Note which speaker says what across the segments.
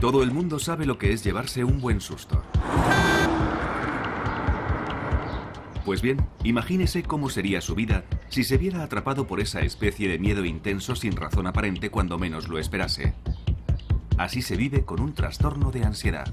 Speaker 1: Todo el mundo sabe lo que es llevarse un buen susto. Pues bien, imagínese cómo sería su vida si se viera atrapado por esa especie de miedo intenso sin razón aparente cuando menos lo esperase. Así se vive con un trastorno de ansiedad.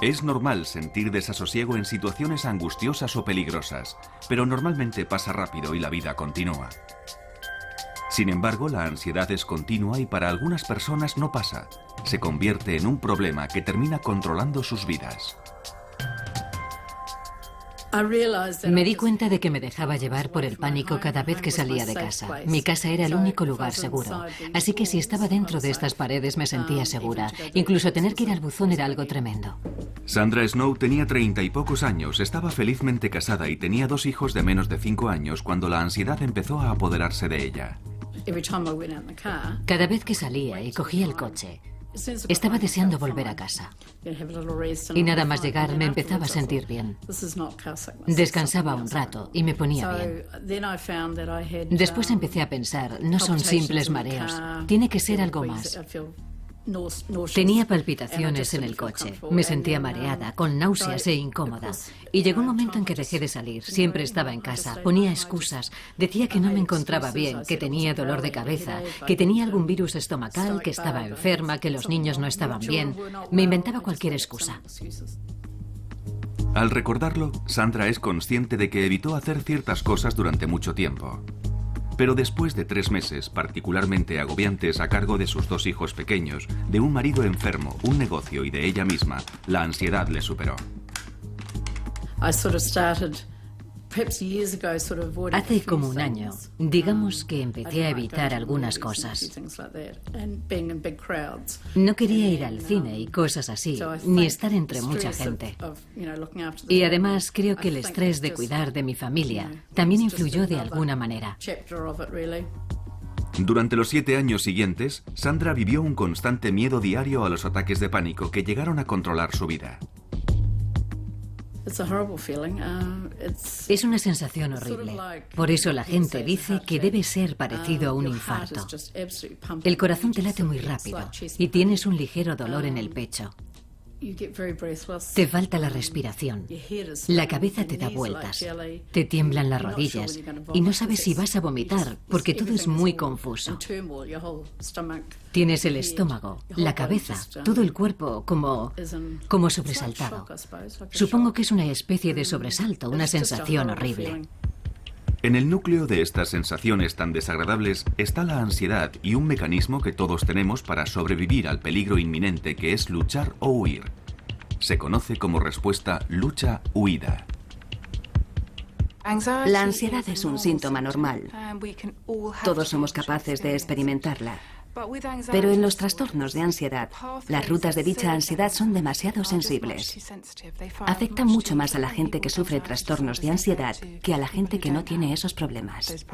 Speaker 1: Es normal sentir desasosiego en situaciones angustiosas o peligrosas, pero normalmente pasa rápido y la vida continúa. Sin embargo, la ansiedad es continua y para algunas personas no pasa. Se convierte en un problema que termina controlando sus vidas.
Speaker 2: Me di cuenta de que me dejaba llevar por el pánico cada vez que salía de casa. Mi casa era el único lugar seguro, así que si estaba dentro de estas paredes me sentía segura. Incluso tener que ir al buzón era algo tremendo.
Speaker 1: Sandra Snow tenía 30 y pocos años, estaba felizmente casada y tenía 2 hijos de menos de 5 años cuando la ansiedad empezó a apoderarse de ella.
Speaker 2: Cada vez que salía y cogía el coche, estaba deseando volver a casa. Y nada más llegar me empezaba a sentir bien. Descansaba un rato y me ponía bien. Después empecé a pensar, no son simples mareos, tiene que ser algo más. Tenía palpitaciones en el coche, me sentía mareada, con náuseas e incómoda. Y llegó un momento en que dejé de salir, siempre estaba en casa, ponía excusas, decía que no me encontraba bien, que tenía dolor de cabeza, que tenía algún virus estomacal, que estaba enferma, que los niños no estaban bien. Me inventaba cualquier excusa.
Speaker 1: Al recordarlo, Sandra es consciente de que evitó hacer ciertas cosas durante mucho tiempo. Pero después de 3 meses particularmente agobiantes a cargo de sus 2 hijos pequeños, de un marido enfermo, un negocio y de ella misma, la ansiedad le superó.
Speaker 2: Hace como un año, digamos que empecé a evitar algunas cosas. No quería ir al cine y cosas así, ni estar entre mucha gente. Y además creo que el estrés de cuidar de mi familia también influyó de alguna manera.
Speaker 1: Durante los 7 años siguientes, Sandra vivió un constante miedo diario a los ataques de pánico que llegaron a controlar su vida.
Speaker 2: Es una sensación horrible. Por eso la gente dice que debe ser parecido a un infarto. El corazón te late muy rápido y tienes un ligero dolor en el pecho. Te falta la respiración. La cabeza te da vueltas. Te tiemblan las rodillas y no sabes si vas a vomitar porque todo es muy confuso. Tienes el estómago, la cabeza, todo el cuerpo como sobresaltado. Supongo que es una especie de sobresalto, una sensación horrible.
Speaker 1: En el núcleo de estas sensaciones tan desagradables está la ansiedad y un mecanismo que todos tenemos para sobrevivir al peligro inminente que es luchar o huir. Se conoce como respuesta lucha-huida.
Speaker 3: La ansiedad es un síntoma normal. Todos somos capaces de experimentarla. Pero en los trastornos de ansiedad, las rutas de dicha ansiedad son demasiado sensibles. Afectan mucho más a la gente que sufre trastornos de ansiedad que a la gente que no tiene esos problemas.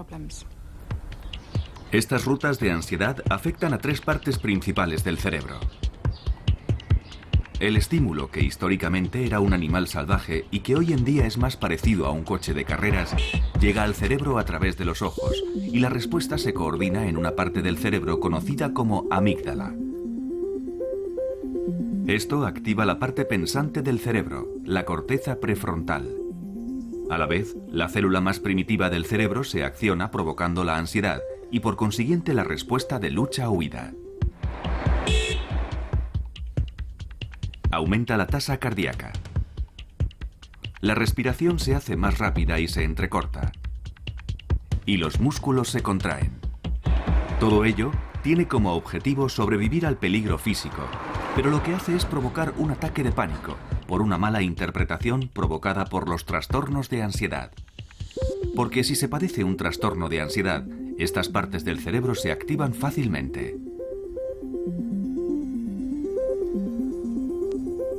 Speaker 1: Estas rutas de ansiedad afectan a 3 partes principales del cerebro. El estímulo, que históricamente era un animal salvaje y que hoy en día es más parecido a un coche de carreras, llega al cerebro a través de los ojos y la respuesta se coordina en una parte del cerebro conocida como amígdala. Esto activa la parte pensante del cerebro, la corteza prefrontal. A la vez, la célula más primitiva del cerebro se acciona provocando la ansiedad y por consiguiente la respuesta de lucha-huida. Aumenta la tasa cardíaca. La respiración se hace más rápida y se entrecorta. Y los músculos se contraen. Todo ello tiene como objetivo sobrevivir al peligro físico, pero lo que hace es provocar un ataque de pánico por una mala interpretación provocada por los trastornos de ansiedad. Porque si se padece un trastorno de ansiedad, estas partes del cerebro se activan fácilmente.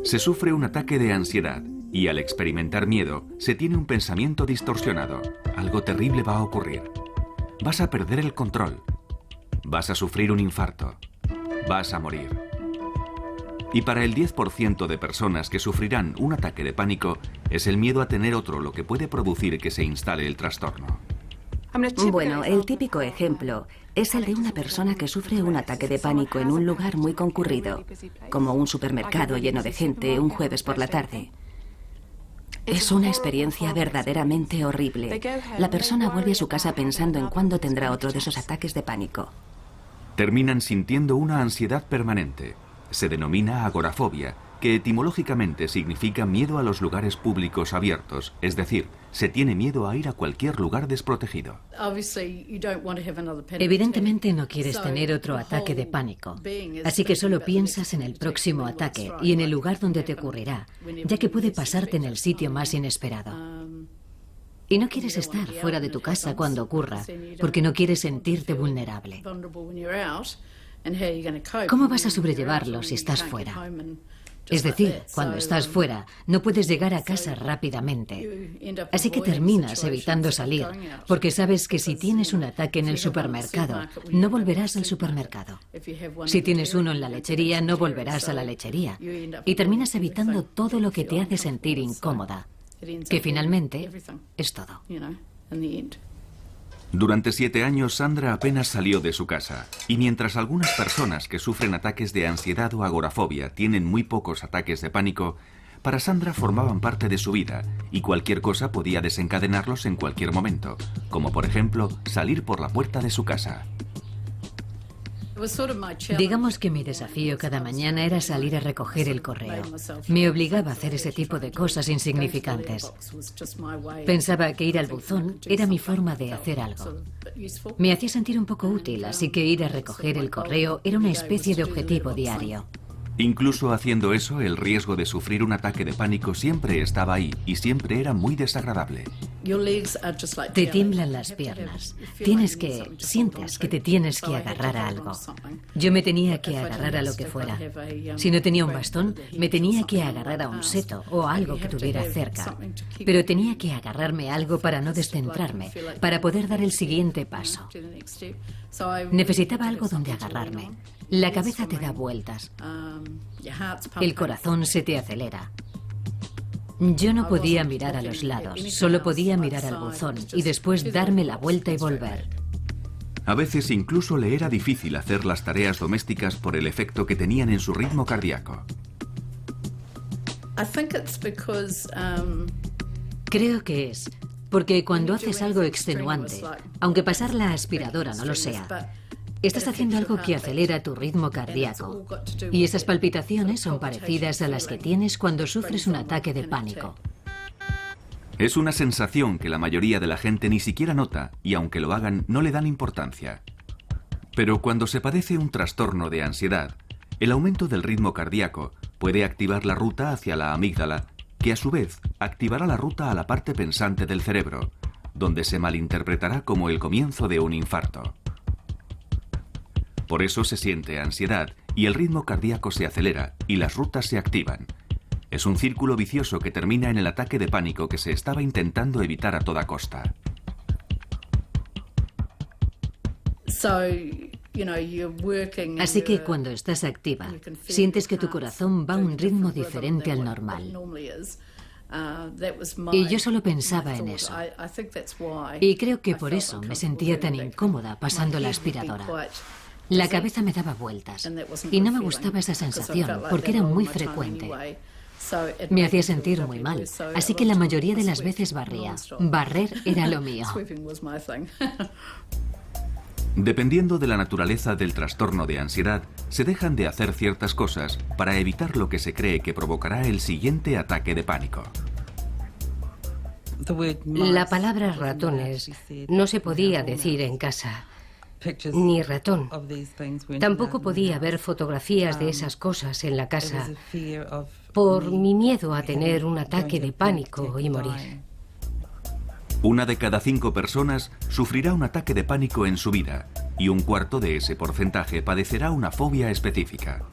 Speaker 1: Se sufre un ataque de ansiedad Y al experimentar miedo, se tiene un pensamiento distorsionado. Algo terrible va a ocurrir. Vas a perder el control. Vas a sufrir un infarto. Vas a morir. Y para el 10% de personas que sufrirán un ataque de pánico, es el miedo a tener otro lo que puede producir que se instale el trastorno.
Speaker 3: Bueno, el típico ejemplo es el de una persona que sufre un ataque de pánico en un lugar muy concurrido, como un supermercado lleno de gente un jueves por la tarde. Es una experiencia verdaderamente horrible. La persona vuelve a su casa pensando en cuándo tendrá otro de esos ataques de pánico.
Speaker 1: Terminan sintiendo una ansiedad permanente. Se denomina agorafobia, que etimológicamente significa miedo a los lugares públicos abiertos, es decir, se tiene miedo a ir a cualquier lugar desprotegido.
Speaker 2: Evidentemente no quieres tener otro ataque de pánico, así que solo piensas en el próximo ataque y en el lugar donde te ocurrirá, ya que puede pasarte en el sitio más inesperado. Y no quieres estar fuera de tu casa cuando ocurra, porque no quieres sentirte vulnerable. ¿Cómo vas a sobrellevarlo si estás fuera? Es decir, cuando estás fuera, no puedes llegar a casa rápidamente. Así que terminas evitando salir, porque sabes que si tienes un ataque en el supermercado, no volverás al supermercado. Si tienes uno en la lechería, no volverás a la lechería. Y terminas evitando todo lo que te hace sentir incómoda, que finalmente es todo.
Speaker 1: Durante 7 años, Sandra apenas salió de su casa. Y mientras algunas personas que sufren ataques de ansiedad o agorafobia tienen muy pocos ataques de pánico, para Sandra formaban parte de su vida y cualquier cosa podía desencadenarlos en cualquier momento, como por ejemplo salir por la puerta de su casa.
Speaker 2: Digamos que mi desafío cada mañana era salir a recoger el correo. Me obligaba a hacer ese tipo de cosas insignificantes. Pensaba que ir al buzón era mi forma de hacer algo. Me hacía sentir un poco útil, así que ir a recoger el correo era una especie de objetivo diario.
Speaker 1: Incluso haciendo eso, el riesgo de sufrir un ataque de pánico siempre estaba ahí y siempre era muy desagradable.
Speaker 2: Te tiemblan las piernas. Sientes que te tienes que agarrar a algo. Yo me tenía que agarrar a lo que fuera. Si no tenía un bastón, me tenía que agarrar a un seto o a algo que tuviera cerca. Pero tenía que agarrarme a algo para no descentrarme, para poder dar el siguiente paso. Necesitaba algo donde agarrarme. La cabeza te da vueltas. El corazón se te acelera. Yo no podía mirar a los lados, solo podía mirar al buzón y después darme la vuelta y volver.
Speaker 1: A veces incluso le era difícil hacer las tareas domésticas por el efecto que tenían en su ritmo cardíaco.
Speaker 2: Creo que es porque cuando haces algo extenuante, aunque pasar la aspiradora no lo sea, estás haciendo algo que acelera tu ritmo cardíaco. Y esas palpitaciones son parecidas a las que tienes cuando sufres un ataque de pánico.
Speaker 1: Es una sensación que la mayoría de la gente ni siquiera nota y aunque lo hagan no le dan importancia. Pero cuando se padece un trastorno de ansiedad, el aumento del ritmo cardíaco puede activar la ruta hacia la amígdala, que a su vez activará la ruta a la parte pensante del cerebro, donde se malinterpretará como el comienzo de un infarto. Por eso se siente ansiedad y el ritmo cardíaco se acelera y las rutas se activan. Es un círculo vicioso que termina en el ataque de pánico que se estaba intentando evitar a toda costa.
Speaker 2: Así que cuando estás activa, sientes que tu corazón va a un ritmo diferente al normal. Y yo solo pensaba en eso. Y creo que por eso me sentía tan incómoda pasando la aspiradora. La cabeza me daba vueltas y no me gustaba esa sensación porque era muy frecuente. Me hacía sentir muy mal, así que la mayoría de las veces barría. Barrer era lo mío.
Speaker 1: Dependiendo de la naturaleza del trastorno de ansiedad, se dejan de hacer ciertas cosas para evitar lo que se cree que provocará el siguiente ataque de pánico.
Speaker 4: La palabra ratones no se podía decir en casa. Ni ratón. Tampoco podía ver fotografías de esas cosas en la casa por mi miedo a tener un ataque de pánico y morir.
Speaker 1: 1 de cada 5 personas sufrirá un ataque de pánico en su vida y 1/4 de ese porcentaje padecerá una fobia específica.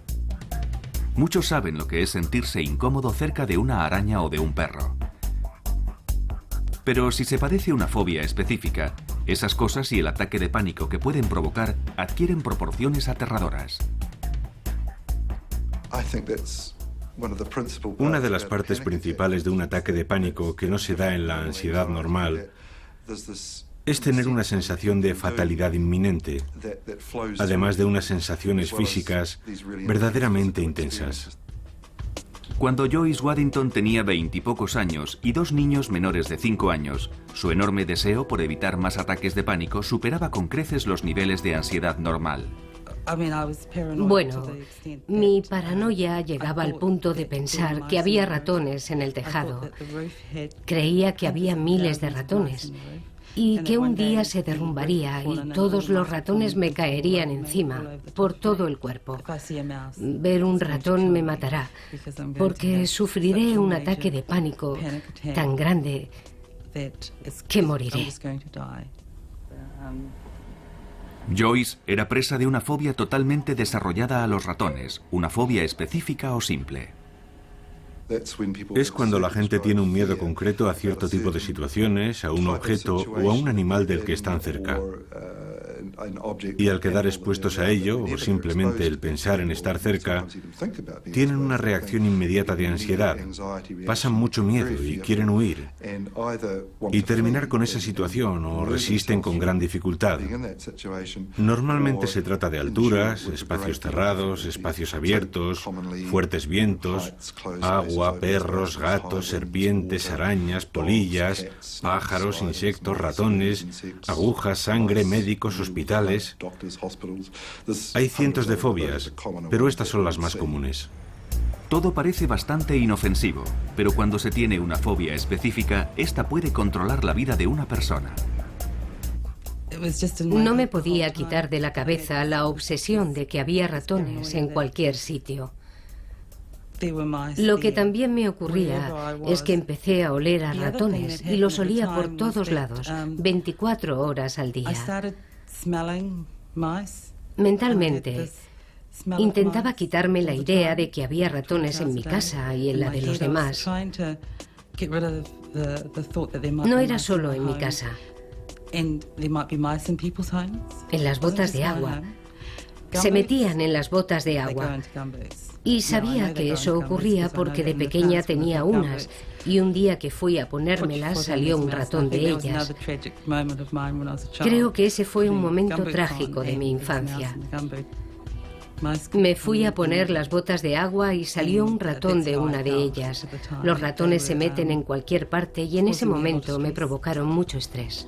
Speaker 1: Muchos saben lo que es sentirse incómodo cerca de una araña o de un perro. Pero si se padece una fobia específica, esas cosas y el ataque de pánico que pueden provocar adquieren proporciones aterradoras.
Speaker 5: Una de las partes principales de un ataque de pánico que no se da en la ansiedad normal es tener una sensación de fatalidad inminente, además de unas sensaciones físicas verdaderamente intensas.
Speaker 1: Cuando Joyce Waddington tenía 20 y pocos años y 2 niños menores de 5 años, su enorme deseo por evitar más ataques de pánico superaba con creces los niveles de ansiedad normal.
Speaker 4: Bueno, mi paranoia llegaba al punto de pensar que había ratones en el tejado. Creía que había miles de ratones y que un día se derrumbaría y todos los ratones me caerían encima, por todo el cuerpo. Ver un ratón me matará, porque sufriré un ataque de pánico tan grande que moriré.
Speaker 1: Joyce era presa de una fobia totalmente desarrollada a los ratones, una fobia específica o simple.
Speaker 5: Es cuando la gente tiene un miedo concreto a cierto tipo de situaciones, a un objeto o a un animal del que están cerca. Y al quedar expuestos a ello, o simplemente el pensar en estar cerca, tienen una reacción inmediata de ansiedad, pasan mucho miedo y quieren huir, y terminar con esa situación o resisten con gran dificultad. Normalmente se trata de alturas, espacios cerrados, espacios abiertos, fuertes vientos, agua, perros, gatos, serpientes, arañas, polillas, pájaros, insectos, ratones, agujas, sangre, médicos, hospitales. Hay cientos de fobias, pero estas son las más comunes.
Speaker 1: Todo parece bastante inofensivo, pero cuando se tiene una fobia específica, esta puede controlar la vida de una persona.
Speaker 4: No me podía quitar de la cabeza la obsesión de que había ratones en cualquier sitio. Lo que también me ocurría es que empecé a oler a ratones y los olía por todos lados, 24 horas al día. Mentalmente, intentaba quitarme la idea de que había ratones en mi casa y en la de los demás. No era solo en mi casa. En las botas de agua. Se metían en las botas de agua. Y sabía que eso ocurría porque de pequeña tenía unas, y un día que fui a ponérmelas salió un ratón de ellas. Creo que ese fue un momento trágico de mi infancia. Me fui a poner las botas de agua y salió un ratón de una de ellas. Los ratones se meten en cualquier parte y en ese momento me provocaron mucho estrés.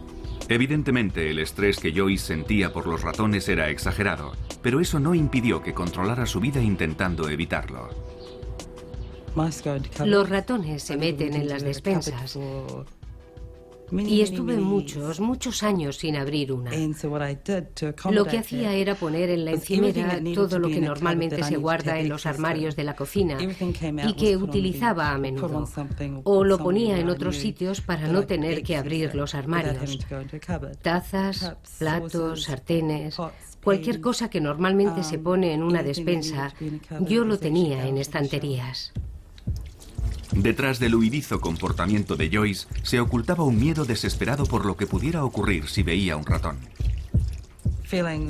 Speaker 1: Evidentemente, el estrés que Joyce sentía por los ratones era exagerado, pero eso no impidió que controlara su vida intentando evitarlo.
Speaker 4: Los ratones se meten en las despensas y estuve muchos años sin abrir una. Lo que hacía era poner en la encimera todo lo que normalmente se guarda en los armarios de la cocina y que utilizaba a menudo. O lo ponía en otros sitios para no tener que abrir los armarios. Tazas, platos, sartenes, cualquier cosa que normalmente se pone en una despensa, yo lo tenía en estanterías.
Speaker 1: Detrás del huidizo comportamiento de Joyce se ocultaba un miedo desesperado por lo que pudiera ocurrir si veía un ratón.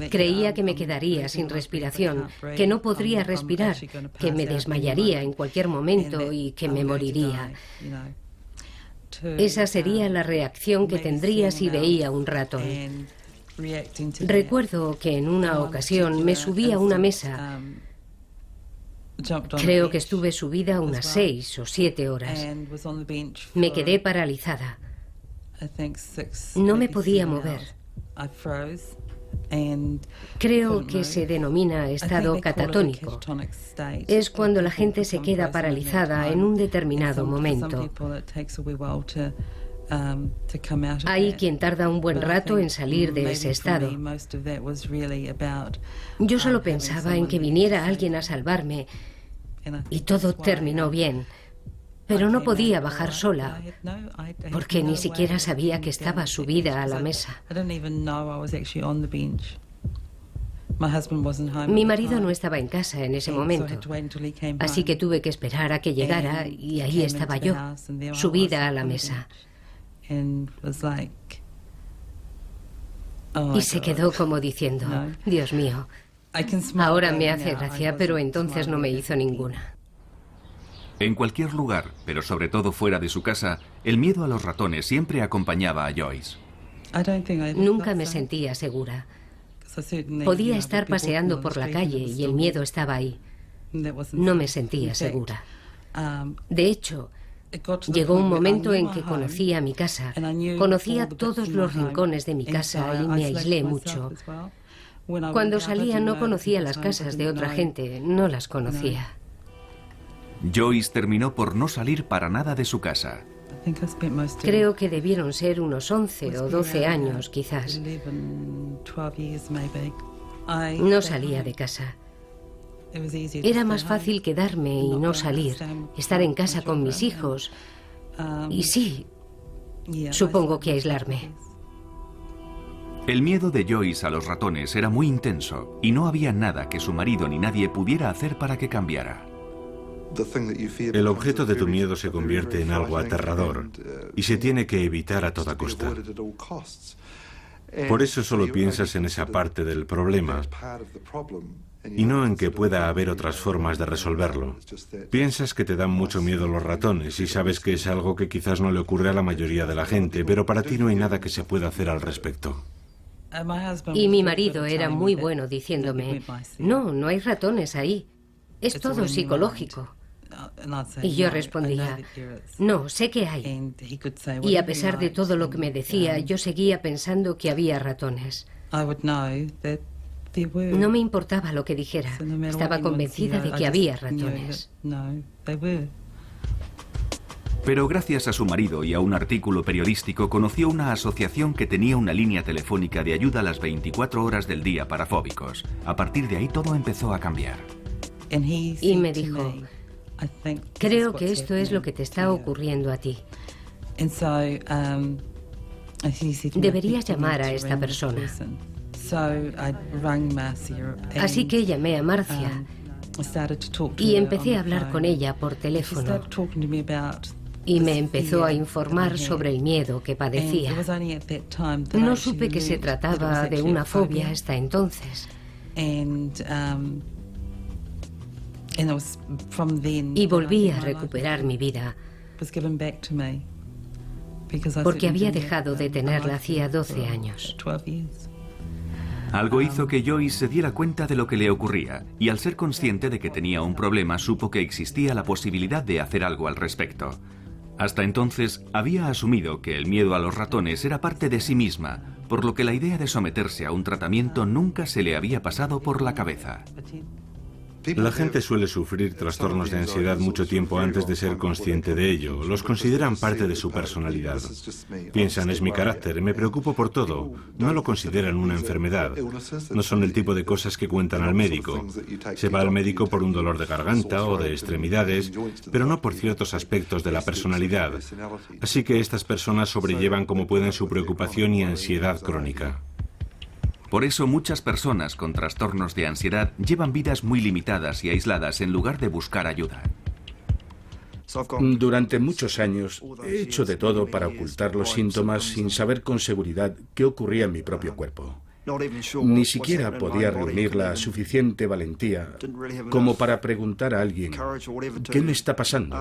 Speaker 4: Creía que me quedaría sin respiración, que no podría respirar, que me desmayaría en cualquier momento y que me moriría. Esa sería la reacción que tendría si veía un ratón. Recuerdo que en una ocasión me subí a una mesa. Creo que estuve subida unas 6 o 7 horas. Me quedé paralizada. No me podía mover. Creo que se denomina estado catatónico. Es cuando la gente se queda paralizada en un determinado momento. Hay quien tarda un buen rato en salir de ese estado. Yo solo pensaba en que viniera alguien a salvarme y todo terminó bien. Pero no podía bajar sola, porque ni siquiera sabía que estaba subida a la mesa. Mi marido no estaba en casa en ese momento, así que tuve que esperar a que llegara y ahí estaba yo, subida a la mesa. Y se quedó como diciendo, Dios mío, ahora me hace gracia, pero entonces no me hizo ninguna.
Speaker 1: En cualquier lugar, pero sobre todo fuera de su casa, el miedo a los ratones siempre acompañaba a Joyce.
Speaker 4: Nunca me sentía segura. Podía estar paseando por la calle y el miedo estaba ahí. No me sentía segura. De hecho, llegó un momento en que conocía mi casa, conocía todos los rincones de mi casa y me aislé mucho. Cuando salía no conocía las casas de otra gente, no las conocía.
Speaker 1: Joyce terminó por no salir para nada de su casa.
Speaker 4: Creo que debieron ser unos 11 o 12 años, quizás. No salía de casa. Era más fácil quedarme y no salir, estar en casa con mis hijos. Y sí, supongo que aislarme.
Speaker 1: El miedo de Joyce a los ratones era muy intenso y no había nada que su marido ni nadie pudiera hacer para que cambiara.
Speaker 5: El objeto de tu miedo se convierte en algo aterrador y se tiene que evitar a toda costa. Por eso solo piensas en esa parte del problema y no en que pueda haber otras formas de resolverlo. Piensas que te dan mucho miedo los ratones y sabes que es algo que quizás no le ocurre a la mayoría de la gente, pero para ti no hay nada que se pueda hacer al respecto.
Speaker 4: Y mi marido era muy bueno diciéndome, no hay ratones ahí, es todo psicológico. Y yo respondía, no, sé que hay. Y a pesar de todo lo que me decía, yo seguía pensando que había ratones. No me importaba lo que dijera, estaba convencida de que había ratones.
Speaker 1: Pero gracias a su marido y a un artículo periodístico conoció una asociación que tenía una línea telefónica de ayuda a las 24 horas del día para fóbicos. A partir de ahí todo empezó a cambiar.
Speaker 4: Y me dijo, creo que esto es lo que te está ocurriendo a ti. Deberías llamar a esta persona. Así que llamé a Marcia y empecé a hablar con ella por teléfono. Y me empezó a informar sobre el miedo que padecía. No supe que se trataba de una fobia hasta entonces. Y volví a recuperar mi vida, porque había dejado de tenerla hacía 12 años.
Speaker 1: Algo hizo que Joyce se diera cuenta de lo que le ocurría, y al ser consciente de que tenía un problema, supo que existía la posibilidad de hacer algo al respecto. Hasta entonces, había asumido que el miedo a los ratones era parte de sí misma, por lo que la idea de someterse a un tratamiento nunca se le había pasado por la cabeza.
Speaker 5: La gente suele sufrir trastornos de ansiedad mucho tiempo antes de ser consciente de ello. Los consideran parte de su personalidad. Piensan, es mi carácter, me preocupo por todo. No lo consideran una enfermedad. No son el tipo de cosas que cuentan al médico. Se va al médico por un dolor de garganta o de extremidades, pero no por ciertos aspectos de la personalidad. Así que estas personas sobrellevan como pueden su preocupación y ansiedad crónica.
Speaker 1: Por eso muchas personas con trastornos de ansiedad llevan vidas muy limitadas y aisladas en lugar de buscar ayuda.
Speaker 6: Durante muchos años he hecho de todo para ocultar los síntomas sin saber con seguridad qué ocurría en mi propio cuerpo. Ni siquiera podía reunir la suficiente valentía como para preguntar a alguien ¿qué me está pasando?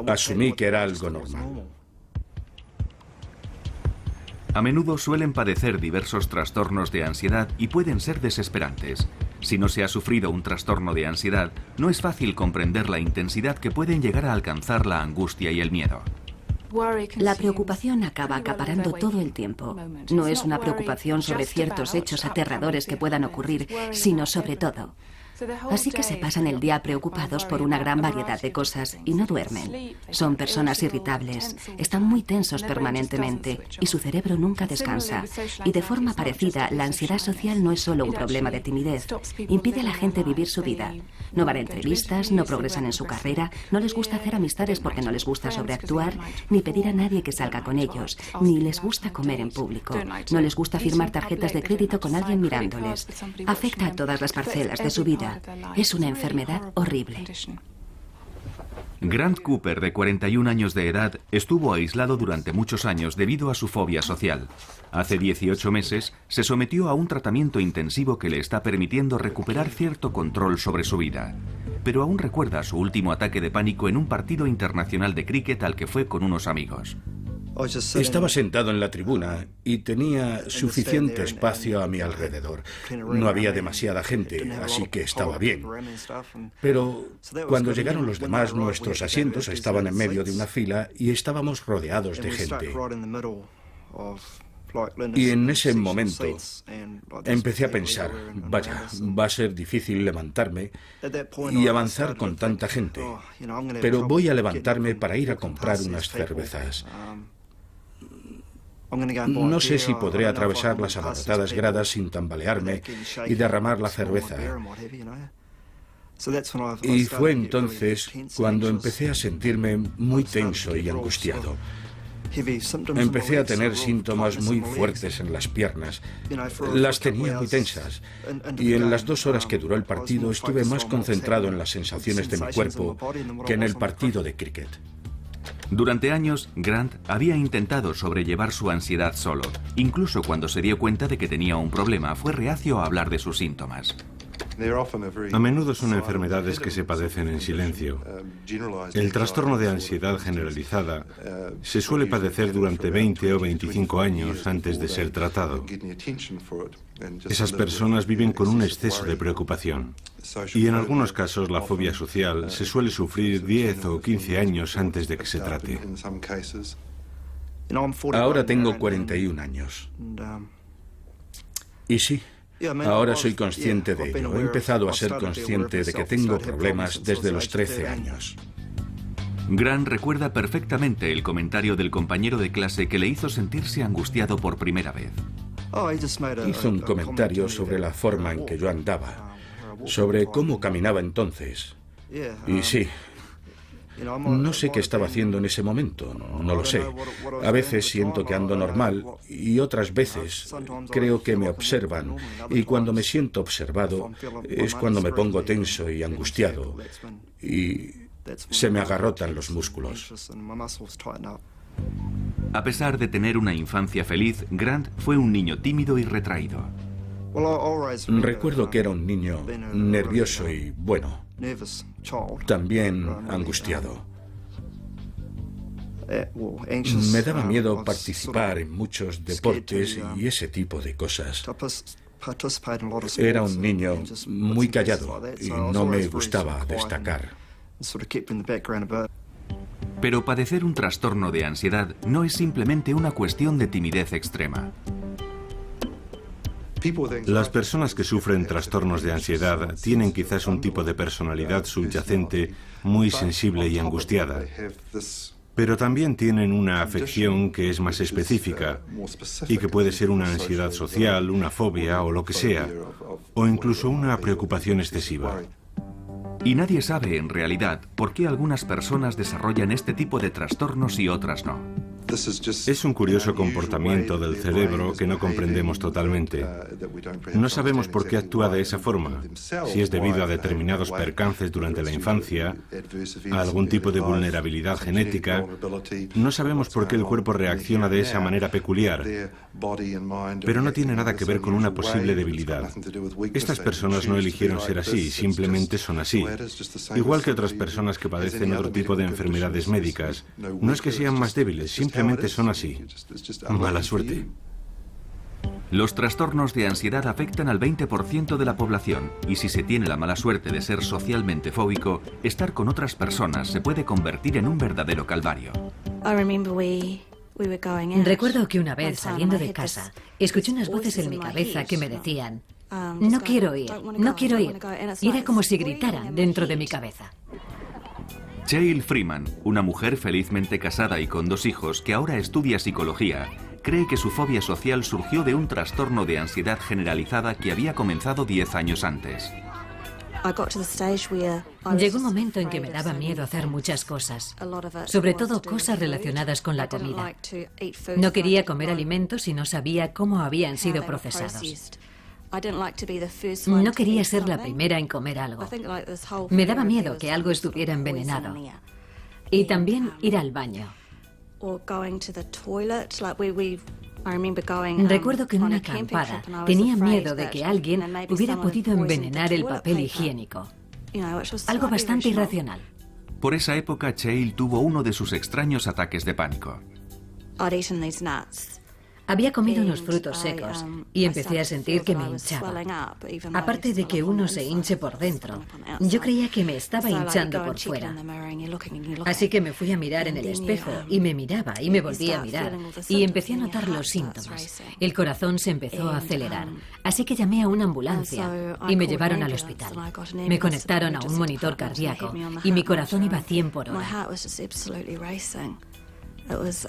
Speaker 6: Asumí que era algo normal.
Speaker 1: A menudo suelen padecer diversos trastornos de ansiedad y pueden ser desesperantes. Si no se ha sufrido un trastorno de ansiedad, no es fácil comprender la intensidad que pueden llegar a alcanzar la angustia y el miedo.
Speaker 3: La preocupación acaba acaparando todo el tiempo. No es una preocupación sobre ciertos hechos aterradores que puedan ocurrir, sino sobre todo. Así que se pasan el día preocupados por una gran variedad de cosas y no duermen. Son personas irritables, están muy tensos permanentemente y su cerebro nunca descansa. Y de forma parecida, la ansiedad social no es solo un problema de timidez. Impide a la gente vivir su vida. No van a entrevistas, no progresan en su carrera, no les gusta hacer amistades porque no les gusta sobreactuar, ni pedir a nadie que salga con ellos, ni les gusta comer en público. No les gusta firmar tarjetas de crédito con alguien mirándoles. Afecta a todas las parcelas de su vida. Es una enfermedad horrible.
Speaker 1: Grant Cooper, de 41 años de edad, estuvo aislado durante muchos años debido a su fobia social. Hace 18 meses se sometió a un tratamiento intensivo que le está permitiendo recuperar cierto control sobre su vida. Pero aún recuerda su último ataque de pánico en un partido internacional de cricket al que fue con unos amigos.
Speaker 6: Estaba sentado en la tribuna y tenía suficiente espacio a mi alrededor. No había demasiada gente, así que estaba bien. Pero cuando llegaron los demás, nuestros asientos estaban en medio de una fila y estábamos rodeados de gente. Y en ese momento empecé a pensar, vaya, va a ser difícil levantarme y avanzar con tanta gente, pero voy a levantarme para ir a comprar unas cervezas. No sé si podré atravesar las abarrotadas gradas sin tambalearme y derramar la cerveza. Y fue entonces cuando empecé a sentirme muy tenso y angustiado. Empecé a tener síntomas muy fuertes en las piernas. Las tenía muy tensas. Y en las 2 horas que duró el partido estuve más concentrado en las sensaciones de mi cuerpo que en el partido de cricket.
Speaker 1: Durante años, Grant había intentado sobrellevar su ansiedad solo. Incluso cuando se dio cuenta de que tenía un problema, fue reacio a hablar de sus síntomas.
Speaker 5: A menudo son enfermedades que se padecen en silencio. El trastorno de ansiedad generalizada se suele padecer durante 20 o 25 años antes de ser tratado. Esas personas viven con un exceso de preocupación. Y en algunos casos la fobia social se suele sufrir 10 o 15 años antes de que se trate.
Speaker 6: Ahora tengo 41 años. Y sí, ahora soy consciente de ello. He empezado a ser consciente de que tengo problemas desde los 13 años.
Speaker 1: Grant recuerda perfectamente el comentario del compañero de clase que le hizo sentirse angustiado por primera vez.
Speaker 6: Hizo un comentario sobre la forma en que yo andaba, sobre cómo caminaba entonces. Y sí, no sé qué estaba haciendo en ese momento, no lo sé. A veces siento que ando normal y otras veces creo que me observan. Y cuando me siento observado es cuando me pongo tenso y angustiado y se me agarrotan los músculos.
Speaker 1: A pesar de tener una infancia feliz, Grant fue un niño tímido y retraído.
Speaker 6: Recuerdo que era un niño nervioso y, bueno, también angustiado. Me daba miedo participar en muchos deportes y ese tipo de cosas. Era un niño muy callado y no me gustaba destacar.
Speaker 1: Pero padecer un trastorno de ansiedad no es simplemente una cuestión de timidez extrema.
Speaker 5: Las personas que sufren trastornos de ansiedad tienen quizás un tipo de personalidad subyacente muy sensible y angustiada, pero también tienen una afección que es más específica y que puede ser una ansiedad social, una fobia o lo que sea, o incluso una preocupación excesiva.
Speaker 1: Y nadie sabe en realidad por qué algunas personas desarrollan este tipo de trastornos y otras no.
Speaker 5: Es un curioso comportamiento del cerebro que no comprendemos totalmente. No sabemos por qué actúa de esa forma, si es debido a determinados percances durante la infancia, a algún tipo de vulnerabilidad genética. No sabemos por qué el cuerpo reacciona de esa manera peculiar, pero no tiene nada que ver con una posible debilidad. Estas personas no eligieron ser así, simplemente son así. Igual que otras personas que padecen otro tipo de enfermedades médicas. No es que sean más débiles, simplemente son así. Mala suerte.
Speaker 1: Los trastornos de ansiedad afectan al 20% de la población y si se tiene la mala suerte de ser socialmente fóbico, estar con otras personas se puede convertir en un verdadero calvario.
Speaker 2: Recuerdo que una vez, saliendo de casa, escuché unas voces en mi cabeza que me decían: No quiero ir, no quiero ir. Y era como si gritaran dentro de mi cabeza.
Speaker 1: Cheryl Freeman, una mujer felizmente casada y con 2 hijos que ahora estudia psicología, cree que su fobia social surgió de un trastorno de ansiedad generalizada que había comenzado 10 años antes.
Speaker 2: Llegó un momento en que me daba miedo hacer muchas cosas, sobre todo cosas relacionadas con la comida. No quería comer alimentos si no sabía cómo habían sido procesados. No quería ser la primera en comer algo. Me daba miedo que algo estuviera envenenado. Y también ir al baño. Recuerdo que en una acampada tenía miedo de que alguien hubiera podido envenenar el papel higiénico. Algo bastante irracional.
Speaker 1: Por esa época, Cheryl tuvo uno de sus extraños ataques de pánico.
Speaker 2: Había comido unos frutos secos y empecé a sentir que me hinchaba. Aparte de que uno se hinche por dentro, yo creía que me estaba hinchando por fuera. Así que me fui a mirar en el espejo y me miraba y me volví a mirar y empecé a notar los síntomas. El corazón se empezó a acelerar, así que llamé a una ambulancia y me llevaron al hospital. Me conectaron a un monitor cardíaco y mi corazón iba a 100 por hora.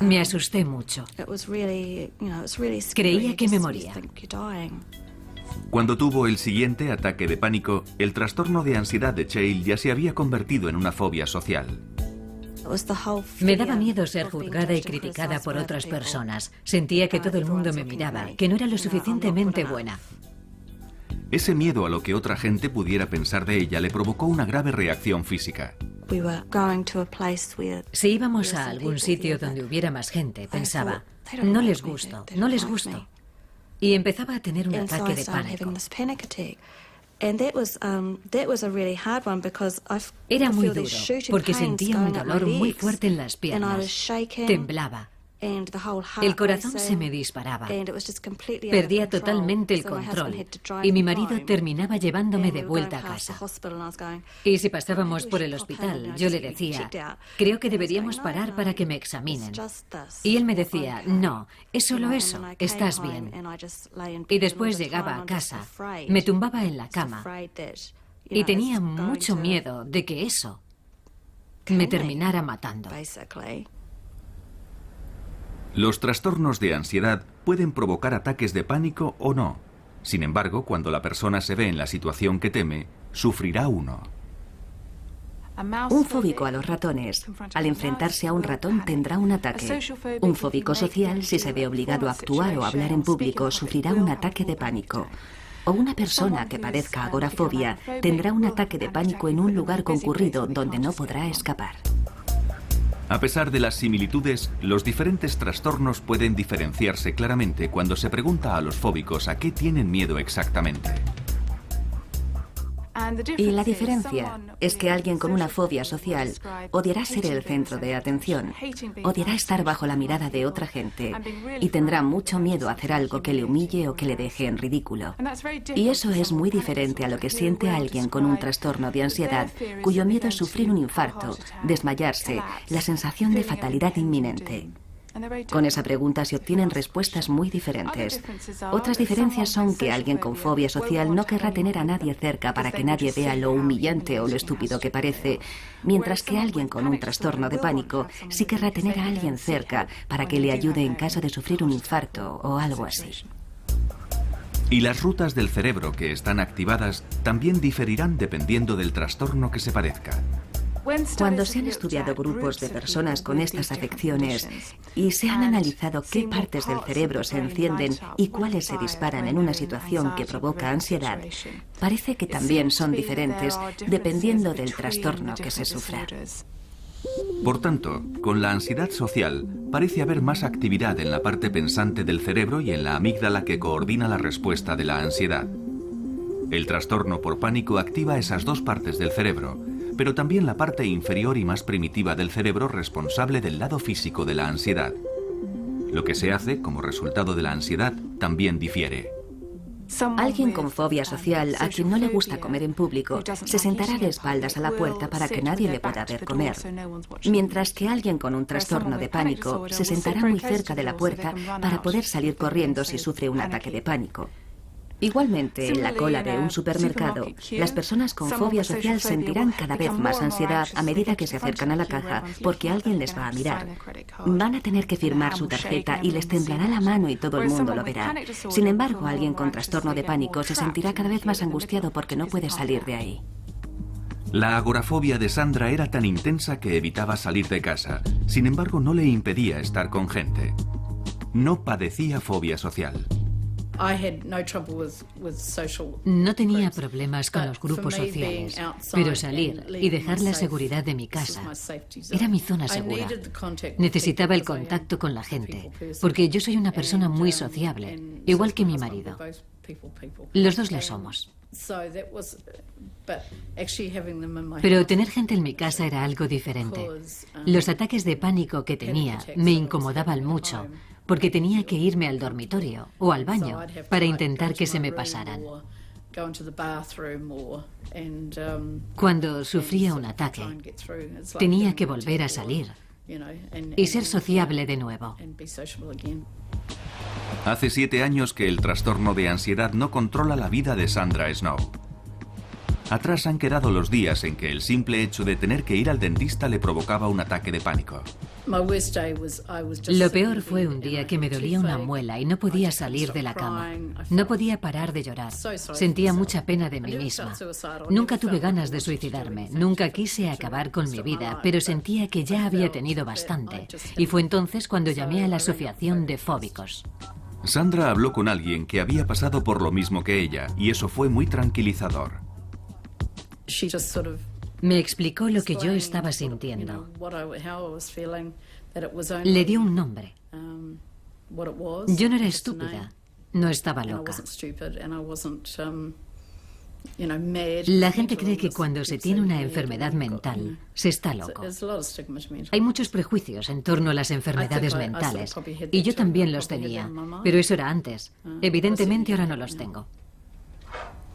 Speaker 2: Me asusté mucho. Creía que me moría.
Speaker 1: Cuando tuvo el siguiente ataque de pánico, el trastorno de ansiedad de Cheryl ya se había convertido en una fobia social.
Speaker 2: Me daba miedo ser juzgada y criticada por otras personas. Sentía que todo el mundo me miraba, que no era lo suficientemente buena.
Speaker 1: Ese miedo a lo que otra gente pudiera pensar de ella le provocó una grave reacción física.
Speaker 2: Si íbamos a algún sitio donde hubiera más gente, pensaba, no les gusto, no les gusto. Y empezaba a tener un ataque de pánico. Era muy duro, porque sentía un dolor muy fuerte en las piernas. Temblaba. El corazón se me disparaba. Perdía totalmente el control y mi marido terminaba llevándome de vuelta a casa. Y si pasábamos por el hospital, yo le decía, creo que deberíamos parar para que me examinen. Y él me decía, no, es solo eso, estás bien. Y después llegaba a casa, me tumbaba en la cama y tenía mucho miedo de que eso me terminara matando.
Speaker 1: Los trastornos de ansiedad pueden provocar ataques de pánico o no. Sin embargo, cuando la persona se ve en la situación que teme, sufrirá uno.
Speaker 3: Un fóbico a los ratones, al enfrentarse a un ratón, tendrá un ataque. Un fóbico social, si se ve obligado a actuar o hablar en público, sufrirá un ataque de pánico. O una persona que padezca agorafobia tendrá un ataque de pánico en un lugar concurrido donde no podrá escapar.
Speaker 1: A pesar de las similitudes, los diferentes trastornos pueden diferenciarse claramente cuando se pregunta a los fóbicos a qué tienen miedo exactamente.
Speaker 3: Y la diferencia es que alguien con una fobia social odiará ser el centro de atención, odiará estar bajo la mirada de otra gente y tendrá mucho miedo a hacer algo que le humille o que le deje en ridículo. Y eso es muy diferente a lo que siente alguien con un trastorno de ansiedad cuyo miedo es sufrir un infarto, desmayarse, la sensación de fatalidad inminente. Con esa pregunta se obtienen respuestas muy diferentes. Otras diferencias son que alguien con fobia social no querrá tener a nadie cerca para que nadie vea lo humillante o lo estúpido que parece, mientras que alguien con un trastorno de pánico sí querrá tener a alguien cerca para que le ayude en caso de sufrir un infarto o algo así.
Speaker 1: Y las rutas del cerebro que están activadas también diferirán dependiendo del trastorno que se padezca.
Speaker 3: Cuando se han estudiado grupos de personas con estas afecciones y se han analizado qué partes del cerebro se encienden y cuáles se disparan en una situación que provoca ansiedad, parece que también son diferentes dependiendo del trastorno que se sufra.
Speaker 1: Por tanto, con la ansiedad social parece haber más actividad en la parte pensante del cerebro y en la amígdala que coordina la respuesta de la ansiedad. El trastorno por pánico activa esas dos partes del cerebro, pero también la parte inferior y más primitiva del cerebro responsable del lado físico de la ansiedad. Lo que se hace como resultado de la ansiedad también difiere.
Speaker 3: Alguien con fobia social, a quien no le gusta comer en público, se sentará de espaldas a la puerta para que nadie le pueda ver comer. Mientras que alguien con un trastorno de pánico se sentará muy cerca de la puerta para poder salir corriendo si sufre un ataque de pánico. Igualmente, en la cola de un supermercado, las personas con fobia social sentirán cada vez más ansiedad a medida que se acercan a la caja porque alguien les va a mirar. Van a tener que firmar su tarjeta y les temblará la mano y todo el mundo lo verá. Sin embargo, alguien con trastorno de pánico se sentirá cada vez más angustiado porque no puede salir de ahí.
Speaker 1: La agorafobia de Sandra era tan intensa que evitaba salir de casa. Sin embargo, no le impedía estar con gente. No padecía fobia social.
Speaker 2: No tenía problemas con los grupos sociales, pero salir y dejar la seguridad de mi casa era mi zona segura. Necesitaba el contacto con la gente, porque yo soy una persona muy sociable, igual que mi marido. Los dos lo somos. Pero tener gente en mi casa era algo diferente. Los ataques de pánico que tenía me incomodaban mucho, porque tenía que irme al dormitorio o al baño para intentar que se me pasaran. Cuando sufría un ataque, tenía que volver a salir y ser sociable de nuevo.
Speaker 1: Hace 7 años que el trastorno de ansiedad no controla la vida de Sandra Snow. Atrás han quedado los días en que el simple hecho de tener que ir al dentista le provocaba un ataque de pánico.
Speaker 2: Lo peor fue un día que me dolía una muela y no podía salir de la cama. No podía parar de llorar. Sentía mucha pena de mí misma. Nunca tuve ganas de suicidarme. Nunca quise acabar con mi vida, pero sentía que ya había tenido bastante. Y fue entonces cuando llamé a la Asociación de Fóbicos.
Speaker 1: Sandra habló con alguien que había pasado por lo mismo que ella, y eso fue muy tranquilizador.
Speaker 2: Me explicó lo que yo estaba sintiendo. Le dio un nombre. Yo no era estúpida, no estaba loca. La gente cree que cuando se tiene una enfermedad mental, se está loco. Hay muchos prejuicios en torno a las enfermedades mentales, y yo también los tenía, pero eso era antes. Evidentemente ahora no los tengo.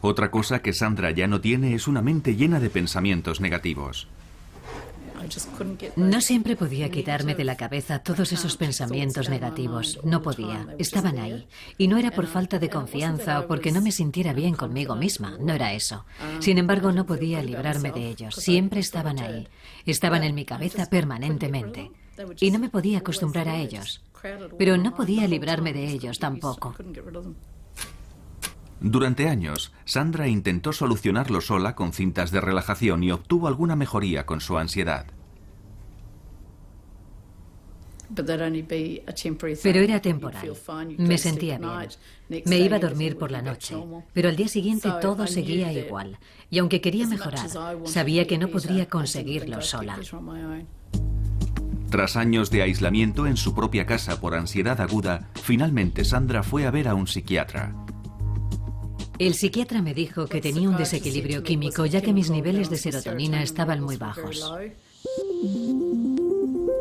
Speaker 1: Otra cosa que Sandra ya no tiene es una mente llena de pensamientos negativos.
Speaker 2: No siempre podía quitarme de la cabeza todos esos pensamientos negativos. No podía. Estaban ahí. Y no era por falta de confianza o porque no me sintiera bien conmigo misma. No era eso. Sin embargo, no podía librarme de ellos. Siempre estaban ahí. Estaban en mi cabeza permanentemente. Y no me podía acostumbrar a ellos. Pero no podía librarme de ellos tampoco.
Speaker 1: Durante años, Sandra intentó solucionarlo sola con cintas de relajación y obtuvo alguna mejoría con su ansiedad.
Speaker 2: Pero era temporal. Me sentía bien. Me iba a dormir por la noche, pero al día siguiente todo seguía igual. Y aunque quería mejorar, sabía que no podría conseguirlo sola.
Speaker 1: Tras años de aislamiento en su propia casa por ansiedad aguda, finalmente Sandra fue a ver a un psiquiatra.
Speaker 2: El psiquiatra me dijo que tenía un desequilibrio químico, ya que mis niveles de serotonina estaban muy bajos.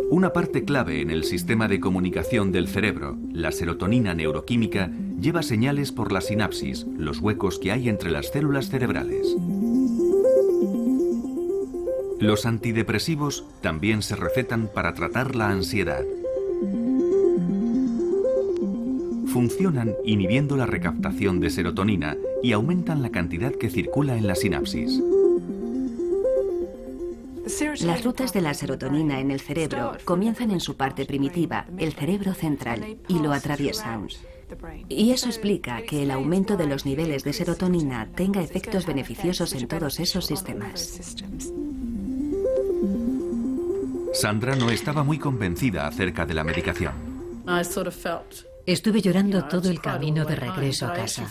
Speaker 1: Una parte clave en el sistema de comunicación del cerebro, la serotonina neuroquímica, lleva señales por la sinapsis, los huecos que hay entre las células cerebrales. Los antidepresivos también se recetan para tratar la ansiedad. Funcionan inhibiendo la recaptación de serotonina y aumentan la cantidad que circula en la sinapsis.
Speaker 3: Las rutas de la serotonina en el cerebro comienzan en su parte primitiva, el cerebro central, y lo atraviesan. Y eso explica que el aumento de los niveles de serotonina tenga efectos beneficiosos en todos esos sistemas.
Speaker 1: Sandra no estaba muy convencida acerca de la medicación.
Speaker 2: Estuve llorando todo el camino de regreso a casa,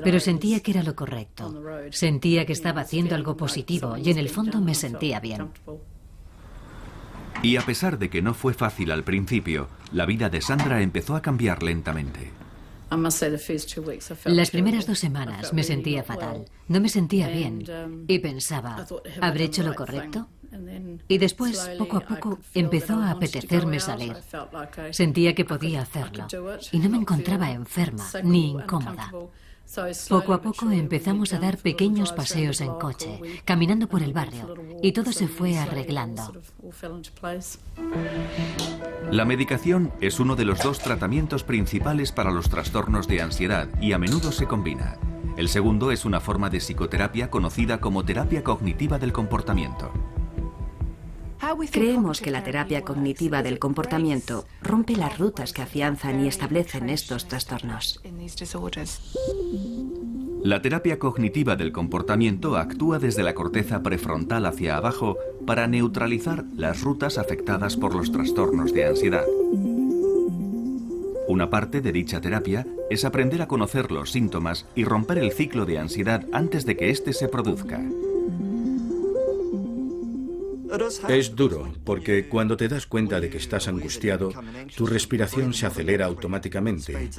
Speaker 2: pero sentía que era lo correcto. Sentía que estaba haciendo algo positivo y en el fondo me sentía bien.
Speaker 1: Y a pesar de que no fue fácil al principio, la vida de Sandra empezó a cambiar lentamente.
Speaker 2: Las primeras 2 semanas me sentía fatal. No me sentía bien y pensaba, ¿habré hecho lo correcto? Y después, poco a poco, empezó a apetecerme salir. Sentía que podía hacerlo y no me encontraba enferma ni incómoda. Poco a poco empezamos a dar pequeños paseos en coche, caminando por el barrio, y todo se fue arreglando.
Speaker 1: La medicación es uno de los 2 tratamientos principales para los trastornos de ansiedad y a menudo se combina. El segundo es una forma de psicoterapia conocida como terapia cognitiva del comportamiento.
Speaker 3: Creemos que la terapia cognitiva del comportamiento rompe las rutas que afianzan y establecen estos trastornos.
Speaker 1: La terapia cognitiva del comportamiento actúa desde la corteza prefrontal hacia abajo para neutralizar las rutas afectadas por los trastornos de ansiedad. Una parte de dicha terapia es aprender a conocer los síntomas y romper el ciclo de ansiedad antes de que éste se produzca.
Speaker 6: Es duro, porque cuando te das cuenta de que estás angustiado, tu respiración se acelera automáticamente.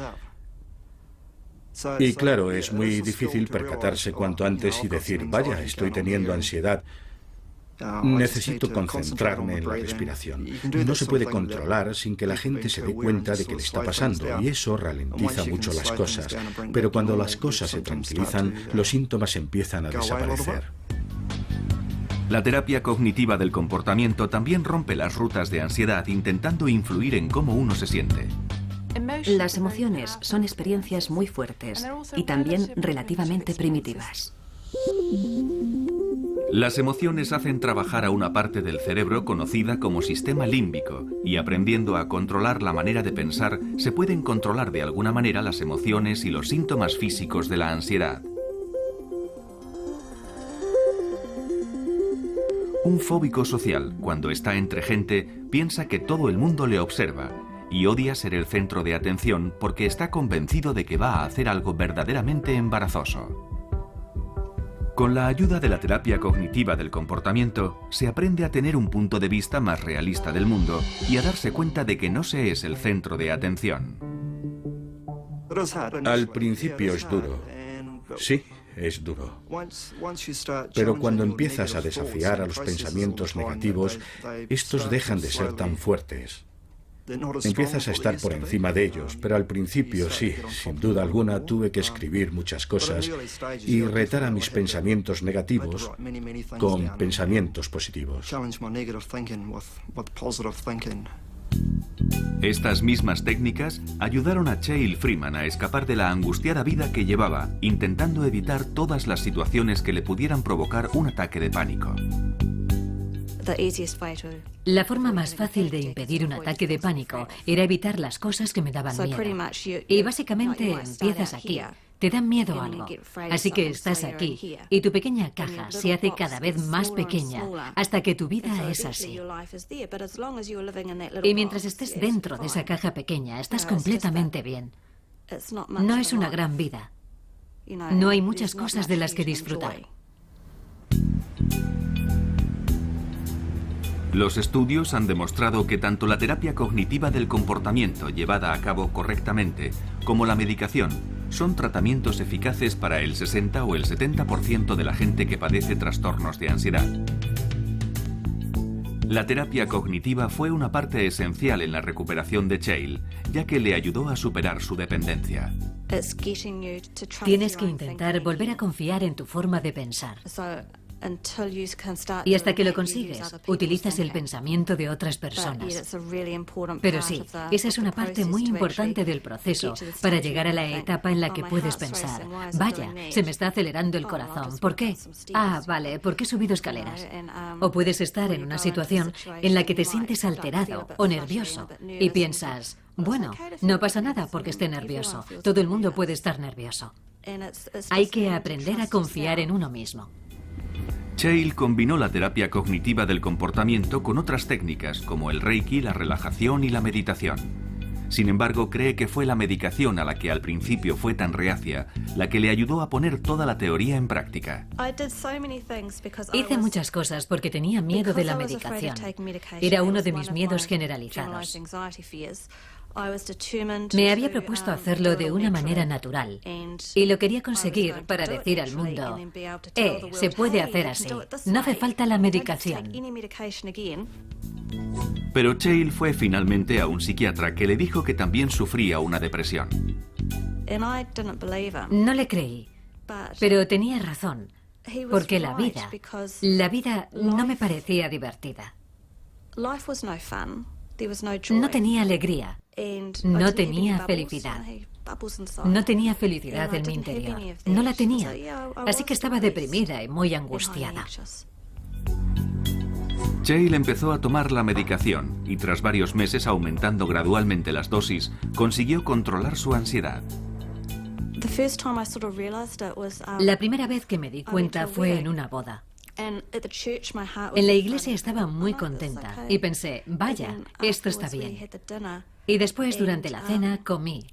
Speaker 6: Y claro, es muy difícil percatarse cuanto antes y decir, vaya, estoy teniendo ansiedad. Necesito concentrarme en la respiración. No se puede controlar sin que la gente se dé cuenta de que le está pasando, y eso ralentiza mucho las cosas. Pero cuando las cosas se tranquilizan, los síntomas empiezan a desaparecer.
Speaker 1: La terapia cognitiva del comportamiento también rompe las rutas de ansiedad intentando influir en cómo uno se siente.
Speaker 3: Las emociones son experiencias muy fuertes y también relativamente primitivas.
Speaker 1: Las emociones hacen trabajar a una parte del cerebro conocida como sistema límbico, y aprendiendo a controlar la manera de pensar, se pueden controlar de alguna manera las emociones y los síntomas físicos de la ansiedad. Un fóbico social, cuando está entre gente, piensa que todo el mundo le observa y odia ser el centro de atención porque está convencido de que va a hacer algo verdaderamente embarazoso. Con la ayuda de la terapia cognitiva del comportamiento, se aprende a tener un punto de vista más realista del mundo y a darse cuenta de que no se es el centro de atención.
Speaker 6: Al principio es duro. Sí, es duro. Pero cuando empiezas a desafiar a los pensamientos negativos, estos dejan de ser tan fuertes. Empiezas a estar por encima de ellos, pero al principio sí, sin duda alguna tuve que escribir muchas cosas y retar a mis pensamientos negativos con pensamientos positivos.
Speaker 1: Estas mismas técnicas ayudaron a Cheryl Freeman a escapar de la angustiada vida que llevaba, intentando evitar todas las situaciones que le pudieran provocar un ataque de pánico.
Speaker 2: La forma más fácil de impedir un ataque de pánico era evitar las cosas que me daban miedo. Y básicamente empiezas aquí. Te dan miedo a algo. Así que estás aquí y tu pequeña caja se hace cada vez más pequeña hasta que tu vida es así. Y mientras estés dentro de esa caja pequeña, estás completamente bien. No es una gran vida. No hay muchas cosas de las que disfrutar.
Speaker 1: Los estudios han demostrado que tanto la terapia cognitiva del comportamiento llevada a cabo correctamente como la medicación son tratamientos eficaces para el 60 o el 70% de la gente que padece trastornos de ansiedad. La terapia cognitiva fue una parte esencial en la recuperación de Cheryl, ya que le ayudó a superar su dependencia.
Speaker 2: Tienes que intentar volver a confiar en tu forma de pensar. Y hasta que lo consigues, utilizas el pensamiento de otras personas. Pero sí, esa es una parte muy importante del proceso para llegar a la etapa en la que puedes pensar, vaya, se me está acelerando el corazón, ¿por qué? Ah, vale, porque he subido escaleras. O puedes estar en una situación en la que te sientes alterado o nervioso y piensas, bueno, no pasa nada porque esté nervioso, todo el mundo puede estar nervioso. Hay que aprender a confiar en uno mismo.
Speaker 1: Cheryl combinó la terapia cognitiva del comportamiento con otras técnicas como el Reiki, la relajación y la meditación. Sin embargo, cree que fue la medicación a la que al principio fue tan reacia la que le ayudó a poner toda la teoría en práctica.
Speaker 2: Hice muchas cosas porque tenía miedo de la medicación. Era uno de mis miedos generalizados. Me había propuesto hacerlo de una manera natural y lo quería conseguir para decir al mundo, se puede hacer así, no hace falta la medicación.
Speaker 1: Pero Cheryl fue finalmente a un psiquiatra que le dijo que también sufría una depresión.
Speaker 2: No le creí, pero tenía razón, porque la vida no me parecía divertida. No tenía alegría. No tenía felicidad. No tenía felicidad en mi interior. No la tenía. Así que estaba deprimida y muy angustiada.
Speaker 1: Cheryl empezó a tomar la medicación y tras varios meses aumentando gradualmente las dosis, consiguió controlar su ansiedad.
Speaker 2: La primera vez que me di cuenta fue en una boda. En la iglesia estaba muy contenta y pensé, vaya, esto está bien. Y después, durante la cena, comí.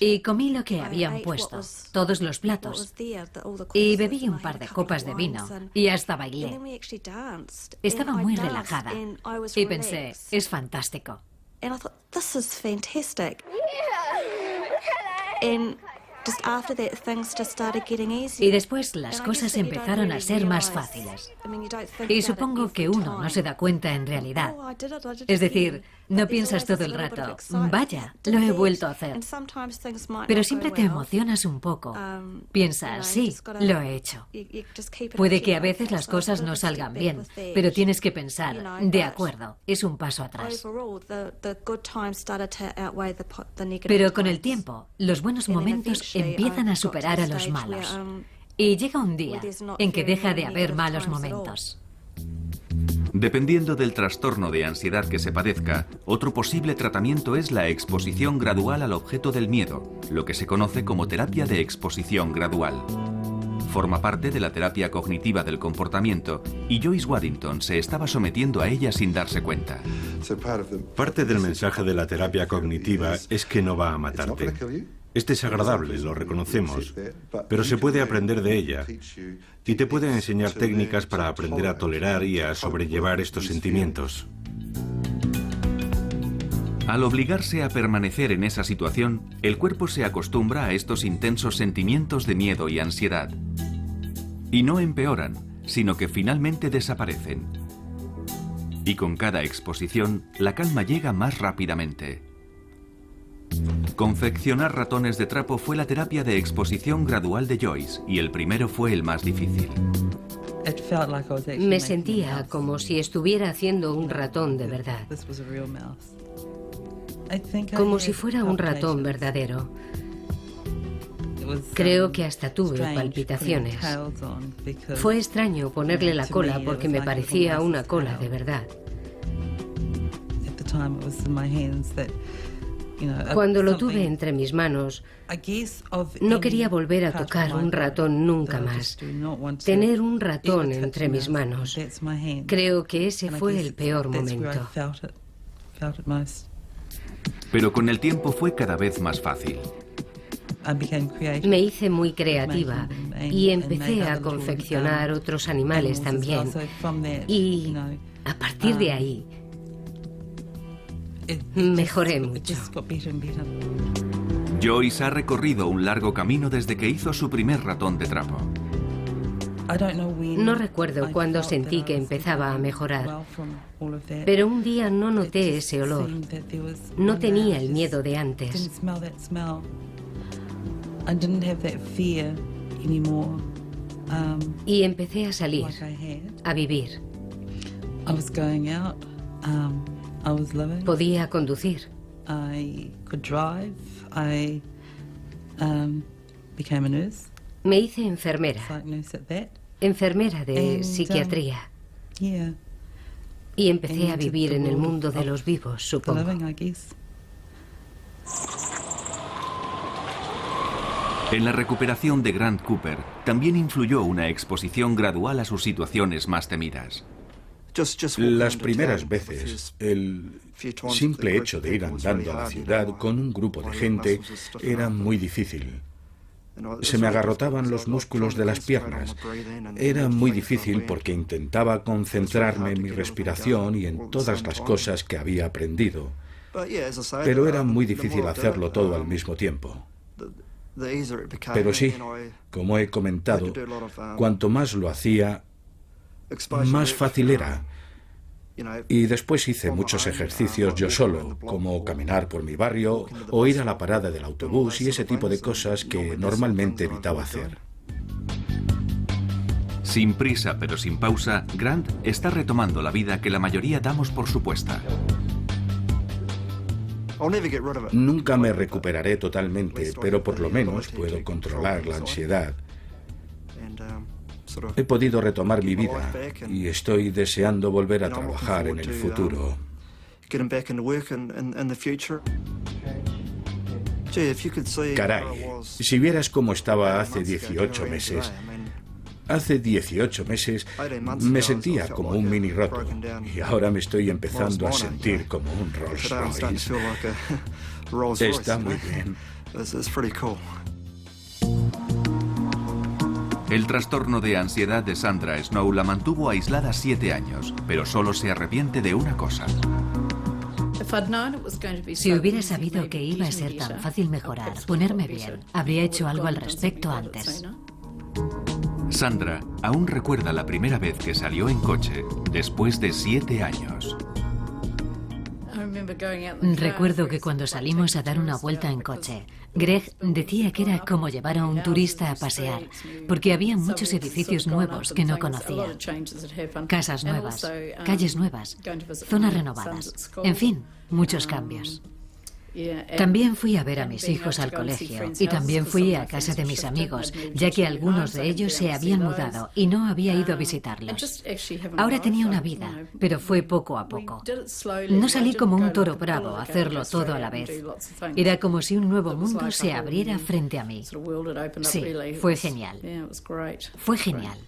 Speaker 2: Y comí lo que habían puesto, todos los platos. Y bebí un par de copas de vino y hasta bailé. Estaba muy relajada y pensé, es fantástico. Y después las cosas empezaron a ser más fáciles. Y supongo que uno no se da cuenta en realidad. Es decir, no piensas todo el rato, vaya, lo he vuelto a hacer. Pero siempre te emocionas un poco. Piensas, sí, lo he hecho. Puede que a veces las cosas no salgan bien, pero tienes que pensar, de acuerdo, es un paso atrás. Pero con el tiempo, los buenos momentos empiezan a superar a los malos. Y llega un día en que deja de haber malos momentos.
Speaker 1: Dependiendo del trastorno de ansiedad que se padezca, otro posible tratamiento es la exposición gradual al objeto del miedo, lo que se conoce como terapia de exposición gradual. Forma parte de la terapia cognitiva del comportamiento y Joyce Waddington se estaba sometiendo a ella sin darse cuenta.
Speaker 5: Parte del mensaje de la terapia cognitiva es que no va a matarte. Es desagradable, lo reconocemos, pero se puede aprender de ella y te puede enseñar técnicas para aprender a tolerar y a sobrellevar estos sentimientos.
Speaker 1: Al obligarse a permanecer en esa situación, el cuerpo se acostumbra a estos intensos sentimientos de miedo y ansiedad. Y no empeoran, sino que finalmente desaparecen. Y con cada exposición, la calma llega más rápidamente. Confeccionar ratones de trapo fue la terapia de exposición gradual de Joyce, y el primero fue el más difícil.
Speaker 4: Me sentía como si estuviera haciendo un ratón de verdad. Como si fuera un ratón verdadero. Creo que hasta tuve palpitaciones. Fue extraño ponerle la cola porque me parecía una cola de verdad. Cuando lo tuve entre mis manos, no quería volver a tocar un ratón nunca más. Tener un ratón entre mis manos. Creo que ese fue el peor momento.
Speaker 1: Pero con el tiempo fue cada vez más fácil.
Speaker 4: Me hice muy creativa y empecé a confeccionar otros animales también. Y a partir de ahí, mejoré mucho.
Speaker 1: Joyce ha recorrido un largo camino desde que hizo su primer ratón de trapo.
Speaker 4: No recuerdo cuándo sentí que empezaba a mejorar, pero un día no noté ese olor. No tenía el miedo de antes. Y empecé a salir, a vivir. Podía conducir. Me hice enfermera. Enfermera de psiquiatría. Y empecé a vivir en el mundo de los vivos, supongo.
Speaker 1: En la recuperación de Grant Cooper también influyó una exposición gradual a sus situaciones más temidas.
Speaker 6: Las primeras veces, el simple hecho de ir andando a la ciudad con un grupo de gente era muy difícil. Se me agarrotaban los músculos de las piernas. Era muy difícil porque intentaba concentrarme en mi respiración y en todas las cosas que había aprendido. Pero era muy difícil hacerlo todo al mismo tiempo. Pero sí, como he comentado, cuanto más lo hacía, más fácil era. Y después hice muchos ejercicios yo solo, como caminar por mi barrio o ir a la parada del autobús y ese tipo de cosas que normalmente evitaba hacer.
Speaker 1: Sin prisa pero sin pausa, Grant está retomando la vida que la mayoría damos por supuesta.
Speaker 6: Nunca me recuperaré totalmente, pero por lo menos puedo controlar la ansiedad. He podido retomar mi vida y estoy deseando volver a trabajar en el futuro. Caray, si vieras cómo estaba hace 18 meses. Hace 18 meses me sentía como un mini roto y ahora me estoy empezando a sentir como un Rolls Royce. Está muy bien.
Speaker 1: El trastorno de ansiedad de Sandra Snow la mantuvo aislada 7 años, pero solo se arrepiente de una cosa.
Speaker 2: Si hubiera sabido que iba a ser tan fácil mejorar, ponerme bien, habría hecho algo al respecto antes.
Speaker 1: Sandra aún recuerda la primera vez que salió en coche después de 7 años.
Speaker 2: Recuerdo que cuando salimos a dar una vuelta en coche, Greg decía que era como llevar a un turista a pasear, porque había muchos edificios nuevos que no conocía. Casas nuevas, calles nuevas, zonas renovadas, en fin, muchos cambios. También fui a ver a mis hijos al colegio y también fui a casa de mis amigos, ya que algunos de ellos se habían mudado y no había ido a visitarlos. Ahora tenía una vida, pero fue poco a poco. No salí como un toro bravo a hacerlo todo a la vez. Era como si un nuevo mundo se abriera frente a mí. Sí, fue genial. Fue genial.